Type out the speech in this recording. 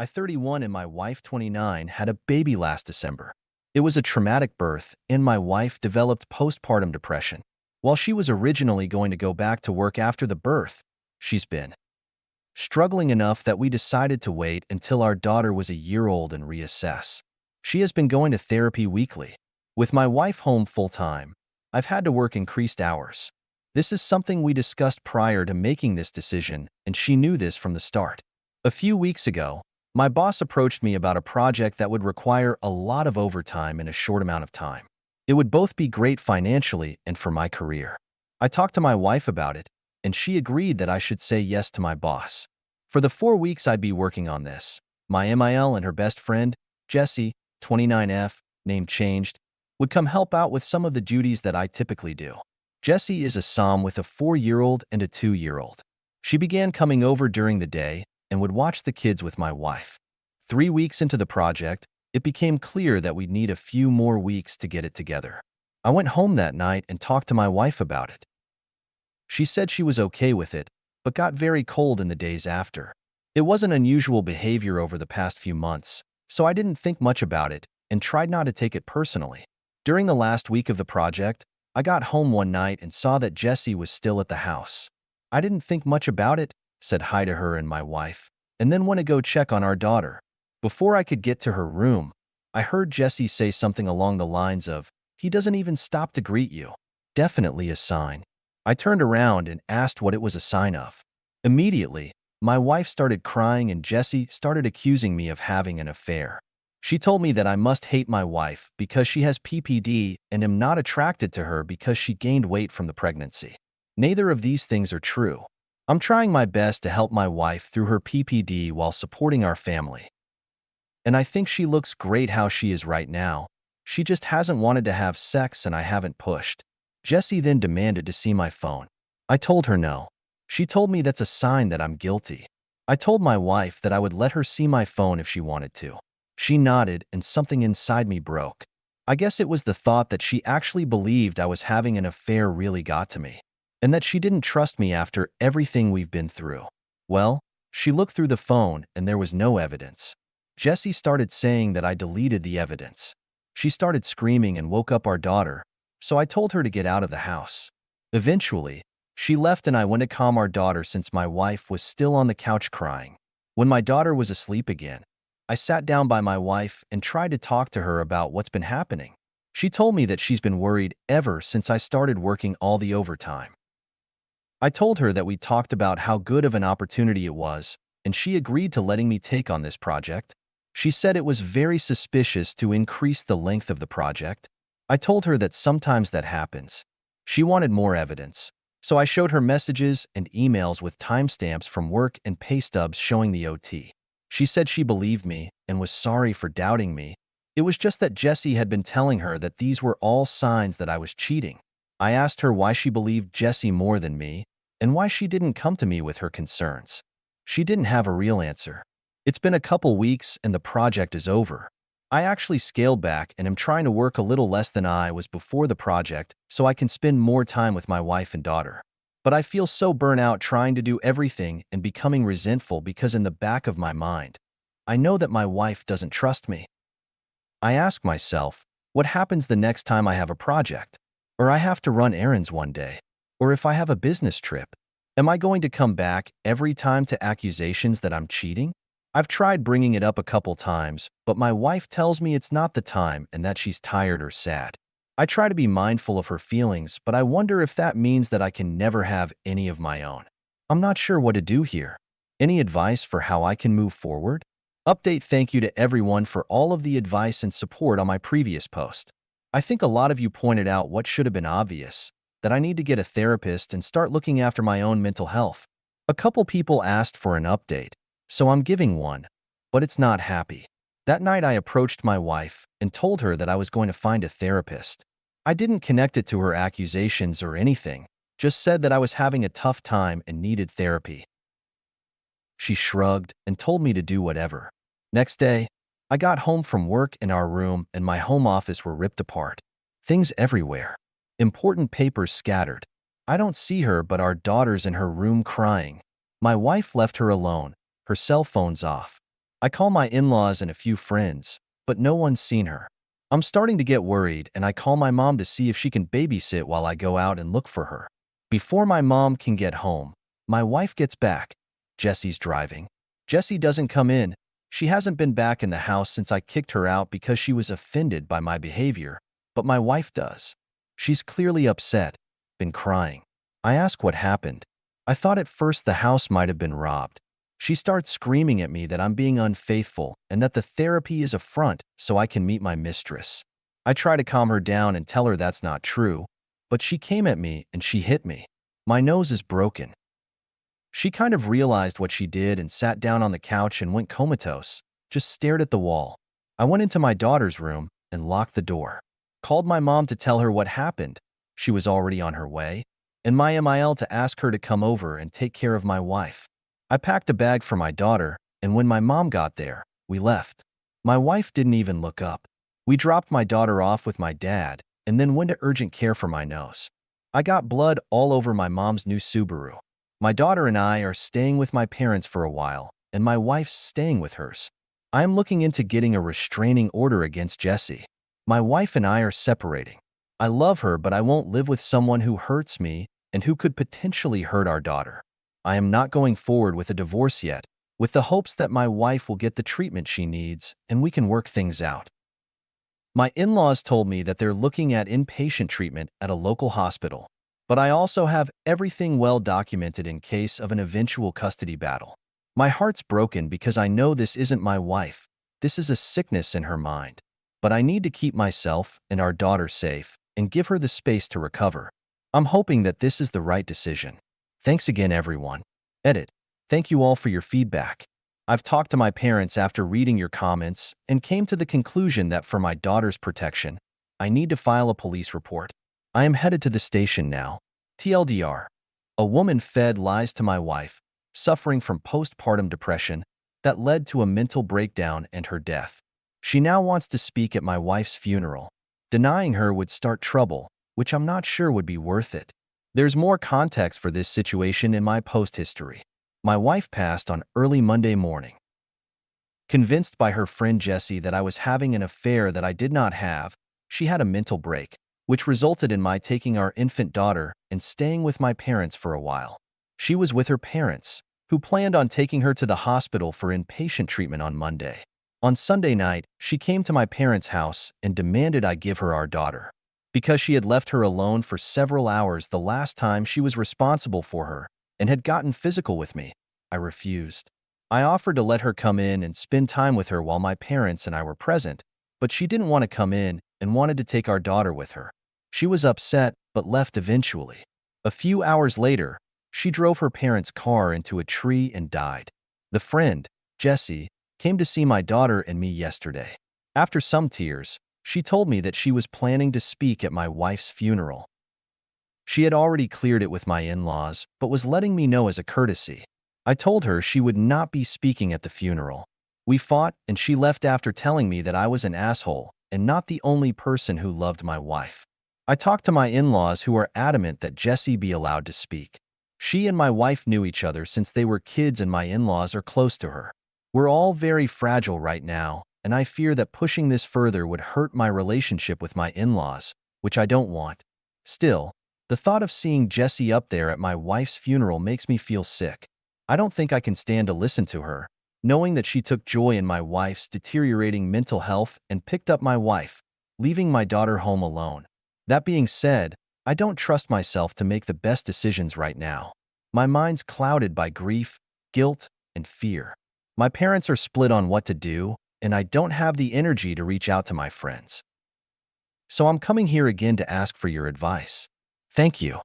I 31 and my wife 29 had a baby last December. It was a traumatic birth, and my wife developed postpartum depression. While she was originally going to go back to work after the birth, she's been struggling enough that we decided to wait until our daughter was a year old and reassess. She has been going to therapy weekly. With my wife home full-time, I've had to work increased hours. This is something we discussed prior to making this decision, and she knew this from the start. A few weeks ago, my boss approached me about a project that would require a lot of overtime in a short amount of time. It would both be great financially and for my career. I talked to my wife about it, and she agreed that I should say yes to my boss. For the 4 weeks I'd be working on this, my MIL and her best friend, Jessie, 29F, name changed, would come help out with some of the duties that I typically do. Jessie is a Psalm with a 4-year-old and a 2-year-old. She began coming over during the day and would watch the kids with my wife. 3 weeks into the project, it became clear that we'd need a few more weeks to get it together. I went home that night and talked to my wife about it. She said she was okay with it, but got very cold in the days after. It wasn't unusual behavior over the past few months, so I didn't think much about it and tried not to take it personally. During the last week of the project, I got home one night and saw that Jessie was still at the house. I didn't think much about it, said hi to her and my wife, and then went to go check on our daughter. Before I could get to her room, I heard Jessie say something along the lines of, "He doesn't even stop to greet you." Definitely a sign. I turned around and asked what it was a sign of. Immediately, my wife started crying and Jessie started accusing me of having an affair. She told me that I must hate my wife because she has PPD and am not attracted to her because she gained weight from the pregnancy. Neither of these things are true. I'm trying my best to help my wife through her PPD while supporting our family. And I think she looks great how she is right now. She just hasn't wanted to have sex and I haven't pushed. Jessie then demanded to see my phone. I told her no. She told me that's a sign that I'm guilty. I told my wife that I would let her see my phone if she wanted to. She nodded and something inside me broke. I guess it was the thought that she actually believed I was having an affair really got to me, and that she didn't trust me after everything we've been through. Well, she looked through the phone and there was no evidence. Jessie started saying that I deleted the evidence. She started screaming and woke up our daughter, so I told her to get out of the house. Eventually, she left and I went to calm our daughter since my wife was still on the couch crying. When my daughter was asleep again, I sat down by my wife and tried to talk to her about what's been happening. She told me that she's been worried ever since I started working all the overtime. I told her that we talked about how good of an opportunity it was, and she agreed to letting me take on this project. She said it was very suspicious to increase the length of the project. I told her that sometimes that happens. She wanted more evidence, so I showed her messages and emails with timestamps from work and pay stubs showing the OT. She said she believed me and was sorry for doubting me. It was just that Jessie had been telling her that these were all signs that I was cheating. I asked her why she believed Jessie more than me and why she didn't come to me with her concerns. She didn't have a real answer. It's been a couple weeks and the project is over. I actually scaled back and am trying to work a little less than I was before the project so I can spend more time with my wife and daughter. But I feel so burnt out trying to do everything and becoming resentful because in the back of my mind, I know that my wife doesn't trust me. I ask myself, what happens the next time I have a project? Or I have to run errands one day? Or if I have a business trip? Am I going to come back every time to accusations that I'm cheating? I've tried bringing it up a couple times, but my wife tells me it's not the time and that she's tired or sad. I try to be mindful of her feelings, but I wonder if that means that I can never have any of my own. I'm not sure what to do here. Any advice for how I can move forward? Update: thank you to everyone for all of the advice and support on my previous post. I think a lot of you pointed out what should have been obvious, that I need to get a therapist and start looking after my own mental health. A couple people asked for an update, so I'm giving one, but it's not happy. That night I approached my wife and told her that I was going to find a therapist. I didn't connect it to her accusations or anything, just said that I was having a tough time and needed therapy. She shrugged and told me to do whatever. Next day, I got home from work and our room and my home office were ripped apart. Things everywhere. Important papers scattered. I don't see her, but our daughter's in her room crying. My wife left her alone, her cell phone's off. I call my in-laws and a few friends, but no one's seen her. I'm starting to get worried, and I call my mom to see if she can babysit while I go out and look for her. Before my mom can get home, my wife gets back. Jesse's driving. Jessie doesn't come in. She hasn't been back in the house since I kicked her out because she was offended by my behavior, but my wife does. She's clearly upset, been crying. I ask what happened. I thought at first the house might have been robbed. She starts screaming at me that I'm being unfaithful and that the therapy is a front so I can meet my mistress. I try to calm her down and tell her that's not true, but she came at me and she hit me. My nose is broken. She kind of realized what she did and sat down on the couch and went comatose, just stared at the wall. I went into my daughter's room and locked the door. Called my mom to tell her what happened. She was already on her way, and my MIL to ask her to come over and take care of my wife. I packed a bag for my daughter, and when my mom got there, we left. My wife didn't even look up. We dropped my daughter off with my dad and then went to urgent care for my nose. I got blood all over my mom's new Subaru. My daughter and I are staying with my parents for a while, and my wife's staying with hers. I am looking into getting a restraining order against Jessie. My wife and I are separating. I love her, but I won't live with someone who hurts me and who could potentially hurt our daughter. I am not going forward with a divorce yet, with the hopes that my wife will get the treatment she needs and we can work things out. My in-laws told me that they're looking at inpatient treatment at a local hospital, but I also have everything well documented in case of an eventual custody battle. My heart's broken because I know this isn't my wife. This is a sickness in her mind. But I need to keep myself and our daughter safe and give her the space to recover. I'm hoping that this is the right decision. Thanks again, everyone. Edit. Thank you all for your feedback. I've talked to my parents after reading your comments and came to the conclusion that for my daughter's protection, I need to file a police report. I am headed to the station now. TLDR. A woman fed lies to my wife, suffering from postpartum depression that led to a mental breakdown and her death. She now wants to speak at my wife's funeral. Denying her would start trouble, which I'm not sure would be worth it. There's more context for this situation in my post history. My wife passed on early Monday morning. Convinced by her friend Jessie that I was having an affair that I did not have, she had a mental break, which resulted in my taking our infant daughter and staying with my parents for a while. She was with her parents, who planned on taking her to the hospital for inpatient treatment on Monday. On Sunday night, she came to my parents' house and demanded I give her our daughter. Because she had left her alone for several hours the last time she was responsible for her and had gotten physical with me, I refused. I offered to let her come in and spend time with her while my parents and I were present, but she didn't want to come in and wanted to take our daughter with her. She was upset but left eventually. A few hours later, she drove her parents' car into a tree and died. The friend, Jessie, came to see my daughter and me yesterday. After some tears, she told me that she was planning to speak at my wife's funeral. She had already cleared it with my in-laws, but was letting me know as a courtesy. I told her she would not be speaking at the funeral. We fought, and she left after telling me that I was an asshole and not the only person who loved my wife. I talked to my in-laws who are adamant that Jessie be allowed to speak. She and my wife knew each other since they were kids, and my in-laws are close to her. We're all very fragile right now, and I fear that pushing this further would hurt my relationship with my in-laws, which I don't want. Still, the thought of seeing Jessie up there at my wife's funeral makes me feel sick. I don't think I can stand to listen to her, knowing that she took joy in my wife's deteriorating mental health and picked up my wife, leaving my daughter home alone. That being said, I don't trust myself to make the best decisions right now. My mind's clouded by grief, guilt, and fear. My parents are split on what to do, and I don't have the energy to reach out to my friends. So I'm coming here again to ask for your advice. Thank you.